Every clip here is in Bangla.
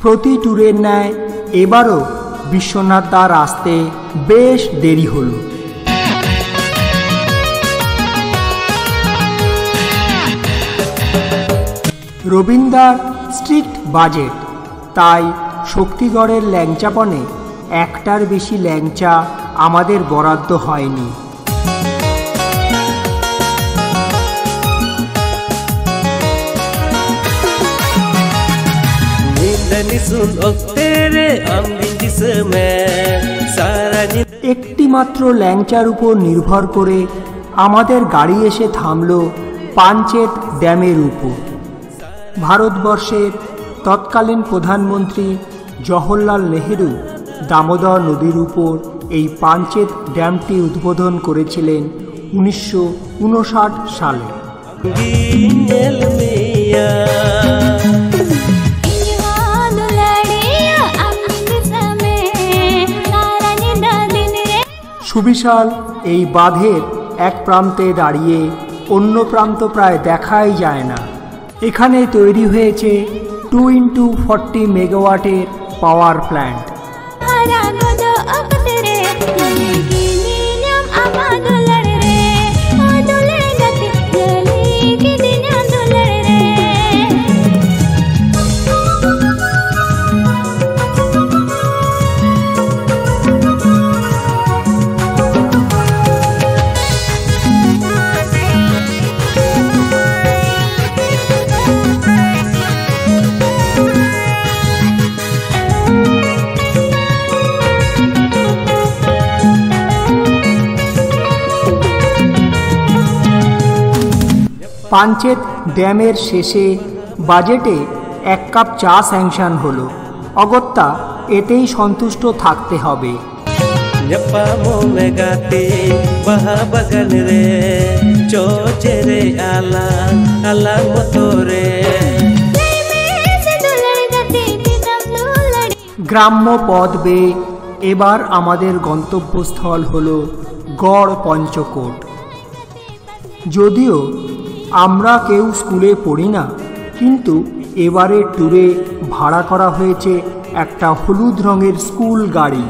প্রতি ট্যুরের ন্যায় এবারও বিশ্বনাথ দার আসতে বেশ দেরি হলো। রবীন্দার স্ট্রিক্ট বাজেট, তাই শক্তিগড়ের ল্যাংচাপনে একটার বেশি ল্যাংচা আমাদের বরাদ্দ হয়নি। একটি মাত্র ল্যাংচার উপর নির্ভর করে আমাদের গাড়ি এসে থামল পাঞ্চেত ড্যামের উপর। ভারতবর্ষের তৎকালীন প্রধানমন্ত্রী জওহরলাল নেহেরু দামোদর নদীর উপর এই পাঞ্চেত ড্যামটি উদ্বোধন করেছিলেন 1959 সালে। সুবিশাল এই বাঁধের এক প্রান্তে দাঁড়িয়ে অন্য প্রান্ত প্রায় দেখাই যায় না। এখানে তৈরি হয়েছে 2x40 মেগাওয়াটের পাওয়ার প্ল্যান্ট। পাঞ্চেত ড্যামের শেষে বাজেটে 1 কাপ চা স্যাংশন হলো। অগত্যা এতেই সন্তুষ্ট থাকতে হবে। গ্রাম্য পথ বেয়ে এবার আমাদের গন্তব্যস্থল হলো গড় পঞ্চকোট। যদিও আমরা কেউ স্কুলে পড়ি না, কিন্তু এবারের ট্যুরে ভাড়া করা হয়েছে একটা হলুদ রঙের স্কুল গাড়ি।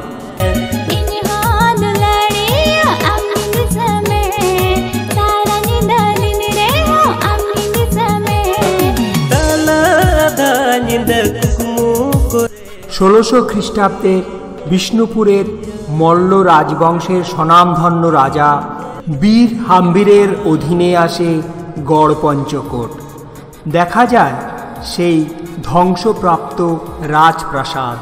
ষোলোশো খ্রিস্টাব্দের বিষ্ণুপুরের মল্ল রাজবংশের স্বনামধন্য রাজা বীর হাম্বিরের অধীনে আসে গড় পঞ্চকোট। দেখা যায় সেই ধ্বংসপ্রাপ্ত রাজপ্রাসাদ।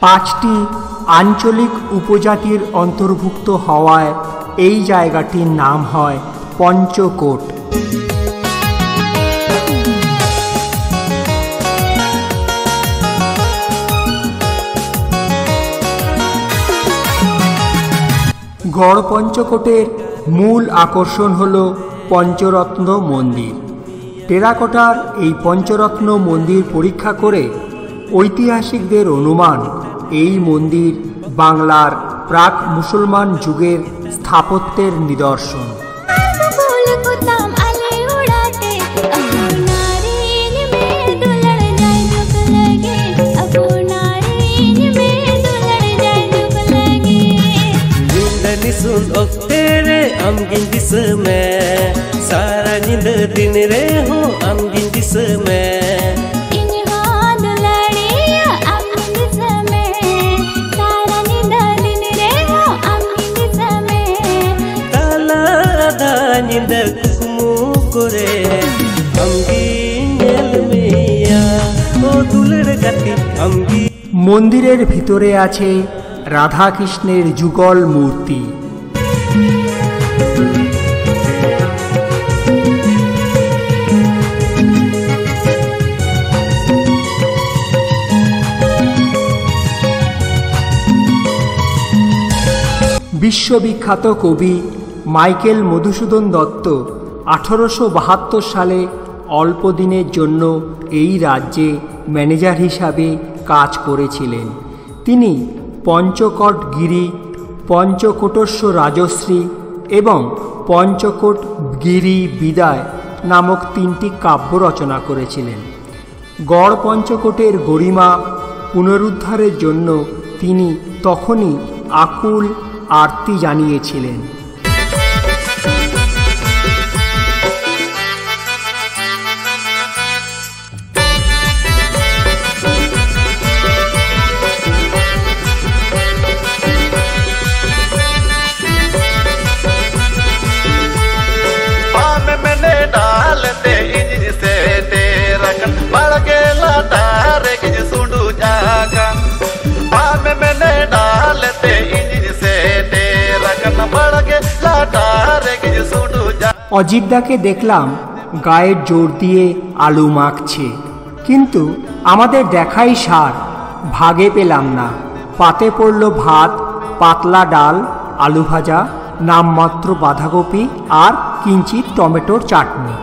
পাঁচটি আঞ্চলিক উপজাতির অন্তর্ভুক্ত হওয়ায় এই জায়গাটির নাম হয় পঞ্চকোট। গড় পঞ্চকোটের মূল আকর্ষণ হল পঞ্চরত্ন মন্দির। টেরাকোটার এই পঞ্চরত্ন মন্দির পরীক্ষা করে ঐতিহাসিকদের অনুমান এই মন্দির বাংলার প্রাক মুসলমান যুগের স্থাপত্যের নিদর্শন। सारा नींद दिन रे हो अमगिन दिस में ताला दा नींद कुमु करे अमगिन मिया ओ दुलड़ गति अमगिन। মন্দিরের ভিতরে আছে রাধা কৃষ্ণের যুগল মূর্তি। বিশ্ববিখ্যাত কবি মাইকেল মধুসূদন দত্ত 1872 সালে অল্প দিনের জন্য এই রাজ্যে ম্যানেজার হিসাবে কাজ করেছিলেন। তিনি পঞ্চকোট গিরি পঞ্চকোটস্য রাজশ্রী এবং পঞ্চকোট গিরি বিদায় নামক 3টি কাব্য রচনা করেছিলেন। গড় পঞ্চকোটের গরিমা পুনরুদ্ধারের জন্য তিনি তখনই আকুল আরতি জানিয়েছিলেন। অজিতদাকে দেখলাম গায়ের জোর দিয়ে আলু মাখছে, কিন্তু আমাদের দেখাই সার, ভাগে পেলাম না। পাতে পড়ল ভাত, পাতলা ডাল, আলু ভাজা, নামমাত্র বাঁধাকপি আর কিঞ্চিত টমেটোর চাটনি।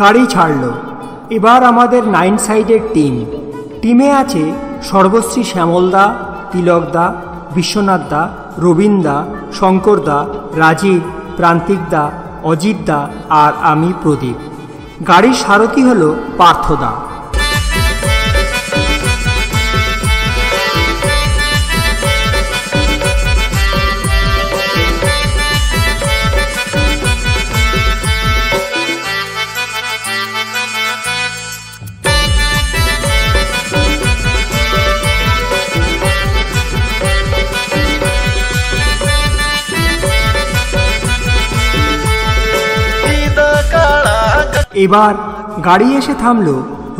গাড়ি ছাড়ল। এবার আমাদের 9 সাইডের টিমে আছে সর্বশ্রী শ্যামলদা, তিলকদা, বিশ্বনাথদা, রবীন্দা, শঙ্করদা, রাজীব, প্রান্তিকদা, অজিতদা আর আমি প্রদীপ। গাড়ির সারথি হল পার্থদা। এবার গাড়ি এসে থামল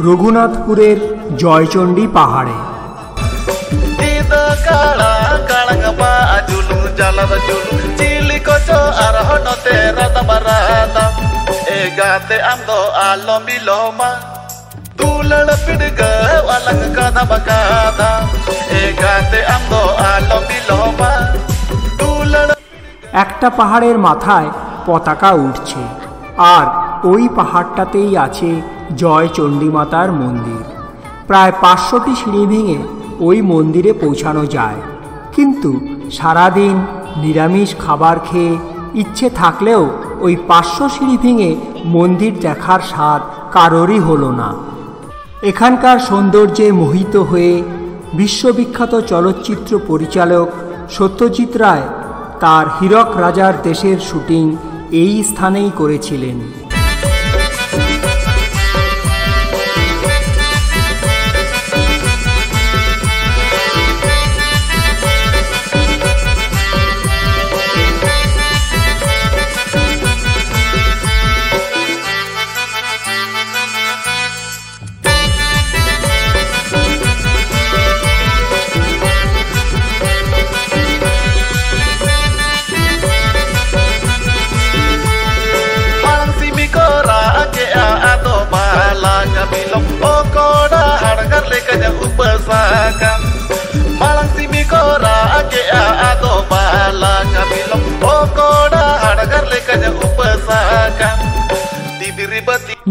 রঘুনাথপুরের জয়চণ্ডী পাহাড়ে। একটা পাহাড়ের মাথায় পতাকা উঠছে, আর ওই পাহাড়টাতেই আছে জয়চণ্ডী মাতার মন্দির। প্রায় 500টি সিঁড়ি ভেঙে ওই মন্দিরে পৌঁছানো যায়, কিন্তু সারাদিন নিরামিষ খাবার খেয়ে ইচ্ছে থাকলেও ওই 500 সিঁড়ি ভেঙে মন্দির দেখার স্বাদ কারোরই হলো না। এখানকার সৌন্দর্যে মোহিত হয়ে বিশ্ববিখ্যাত চলচ্চিত্র পরিচালক সত্যজিৎ রায় তার হীরক রাজার দেশের শুটিং এই স্থানেই করেছিলেন।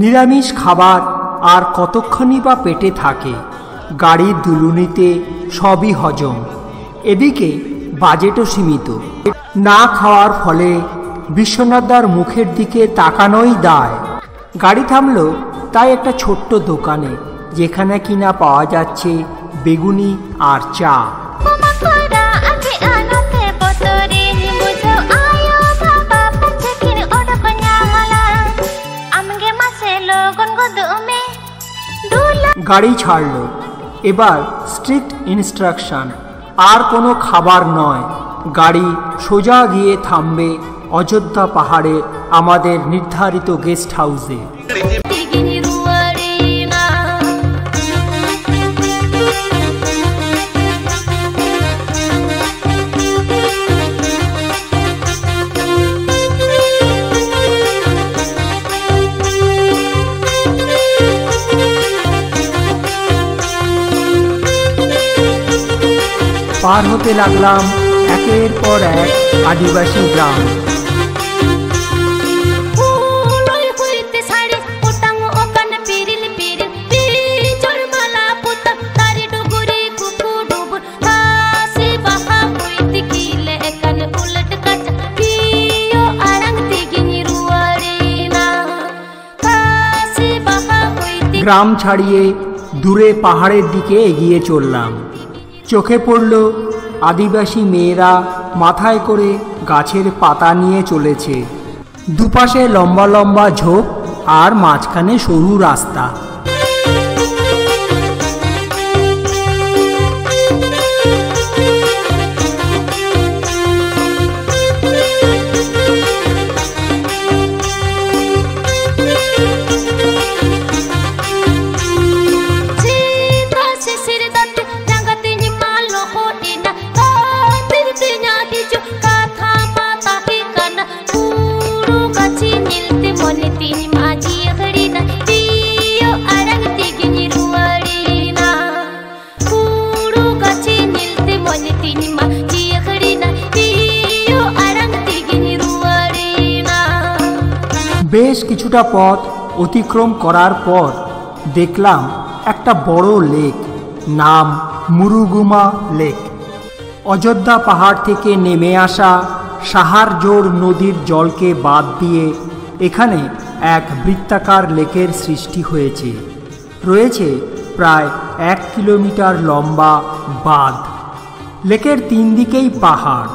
নিরামিষ খাবার আর কতক্ষণই বা পেটে থাকে, গাড়ির দুলুনিতে সবই হজম। এদিকে বাজেটও সীমিত। না খাওয়ার ফলে বিশ্বনাথদার মুখের দিকে তাকানোই দায়। গাড়ি থামল তাই একটা ছোট্ট দোকানে, যেখানে কিনা পাওয়া যাচ্ছে বেগুনি আর চা। গাড়ি ছাড়ল। এবার স্ট্রিক্ট ইনস্ট্রাকশন, আর কোনো খাবার নয়। গাড়ি সোজা গিয়ে থামবে অযোধ্যা পাহাড়ে আমাদের নির্ধারিত গেস্ট হাউসে। পার হতে লাগলাম একের পর এক আদিবাসী গ্রাম। গ্রাম ছাড়িয়ে দূরে পাহাড়ের দিকে এগিয়ে চললাম। চোখে পড়ল আদিবাসী মেয়েরা মাথায় করে গাছের পাতা নিয়ে চলেছে। দুপাশে লম্বা লম্বা ঝোপ আর মাঝখানে সরু রাস্তা। বেশ কিছুটা পথ অতিক্রম করার পর দেখলাম একটা বড় লেক, নাম মুরুগুমা লেক। অযোধ্যা পাহাড় থেকে নেমে আসা সাহারজোর নদীর জলকে বাদ দিয়ে এখানে এক বৃত্তাকার লেকের সৃষ্টি হয়েছে। রয়েছে প্রায় 1 কিলোমিটার লম্বা বাঁধ। লেকের 3 দিকেই পাহাড়।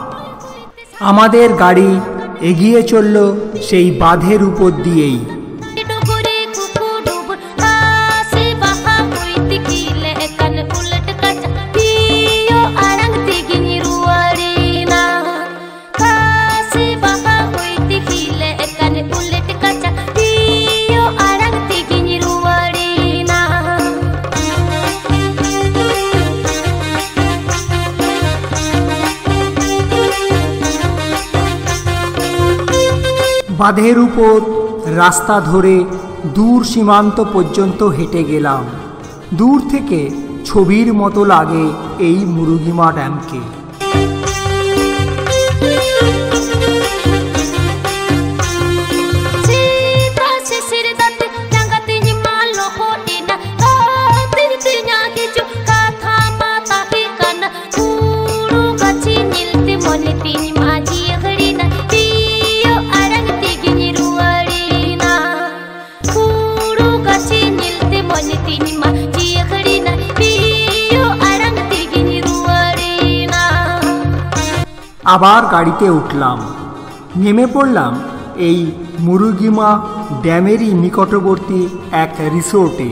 আমাদের গাড়ি এগিয়ে চলল সেই বাঁধের উপর দিয়েই। বাঁধের উপর রাস্তা ধরে দূর সীমান্ত পর্যন্ত হেঁটে গেলাম। দূর থেকে ছবির মতো লাগে এই মুরুগুমা ড্যামকে। আবার গাড়িতে উঠলাম, নেমে পড়লাম এই মুরুগুমা ড্যামেরই নিকটবর্তী এক রিসোর্টে।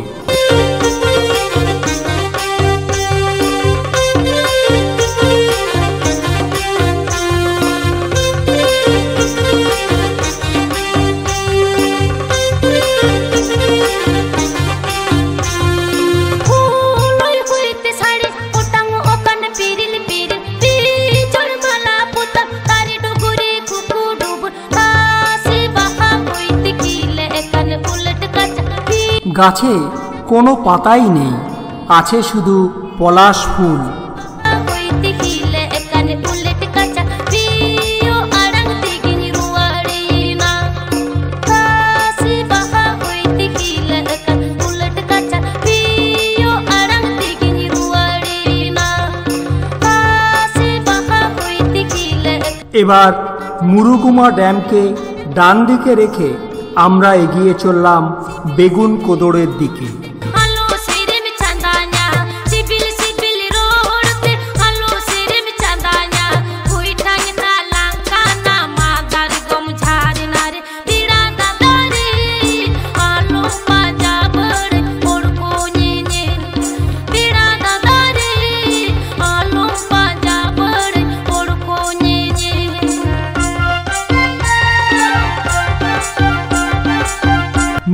গাছে কোনো পাতাই নেই, আছে শুধু পলাশ ফুল। এবার মুরুগুমা ড্যামকে ডান দিকে রেখে আমরা এগিয়ে চললাম বেগুন কোদরের দিকে।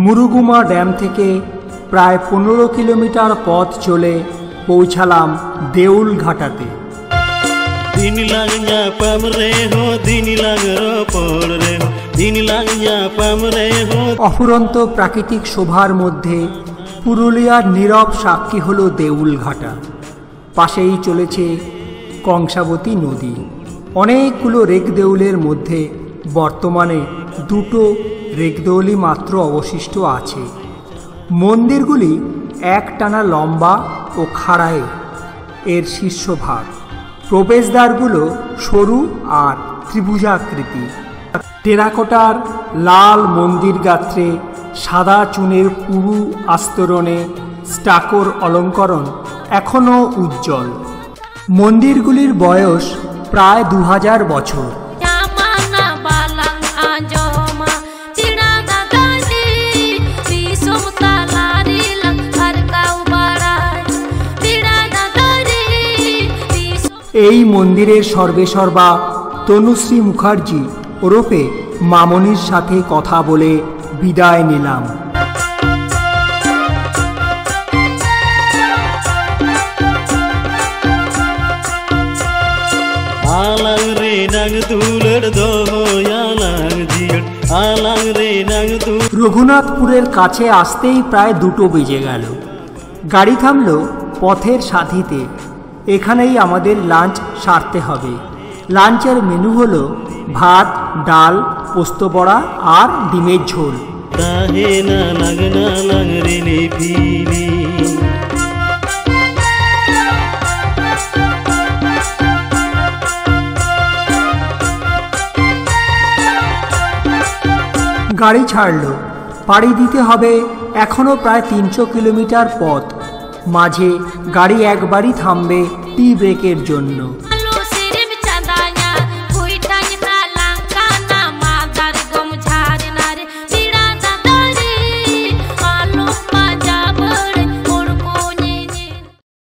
মুরুগুমা ড্যাম থেকে প্রায় 15 কিলোমিটার পথ চলে পৌঁছালাম দেউলঘাটাতে। অফুরন্ত প্রাকৃতিক শোভার মধ্যে পুরুলিয়ার নীরব সাক্ষী হল দেউলঘাটা। পাশেই চলেছে কংসাবতী নদী। অনেকগুলো রেকদেউলের মধ্যে বর্তমানে দুটো রেকদেউলই মাত্র অবশিষ্ট আছে। মন্দিরগুলি একটানা লম্বা ও খাড়ায় এর শীর্ষভাগ। প্রবেশদ্বারগুলো সরু আর ত্রিভুজাকৃতি। টেরাকোটার লাল মন্দির গাত্রে সাদা চুনের পুরু আস্তরণে স্টাকোর অলঙ্করণ এখনও উজ্জ্বল। মন্দিরগুলির বয়স প্রায় 2000 বছর। এই মন্দিরের সর্বেসর্বা তনুশ্রী মুখার্জি ওরফে মামনির সাথে কথা বলে বিদায় নিলাম। রঘুনাথপুরের কাছে আসতেই প্রায় 2টো বেজে গেল। গাড়ি থামল পথের সাথীতে। এখানেই আমাদের লাঞ্চ সারতে হবে। লাঞ্চের মেনু হলো ভাত, ডাল, পোস্ত বড়া আর ডিমের ঝোল। গাড়ি ছাড়ল। পাড়ি দিতে হবে এখনো প্রায় 300 কিলোমিটার পথ। মাঝে গাড়ি একবারই থামবে টি ব্রেকের জন্য।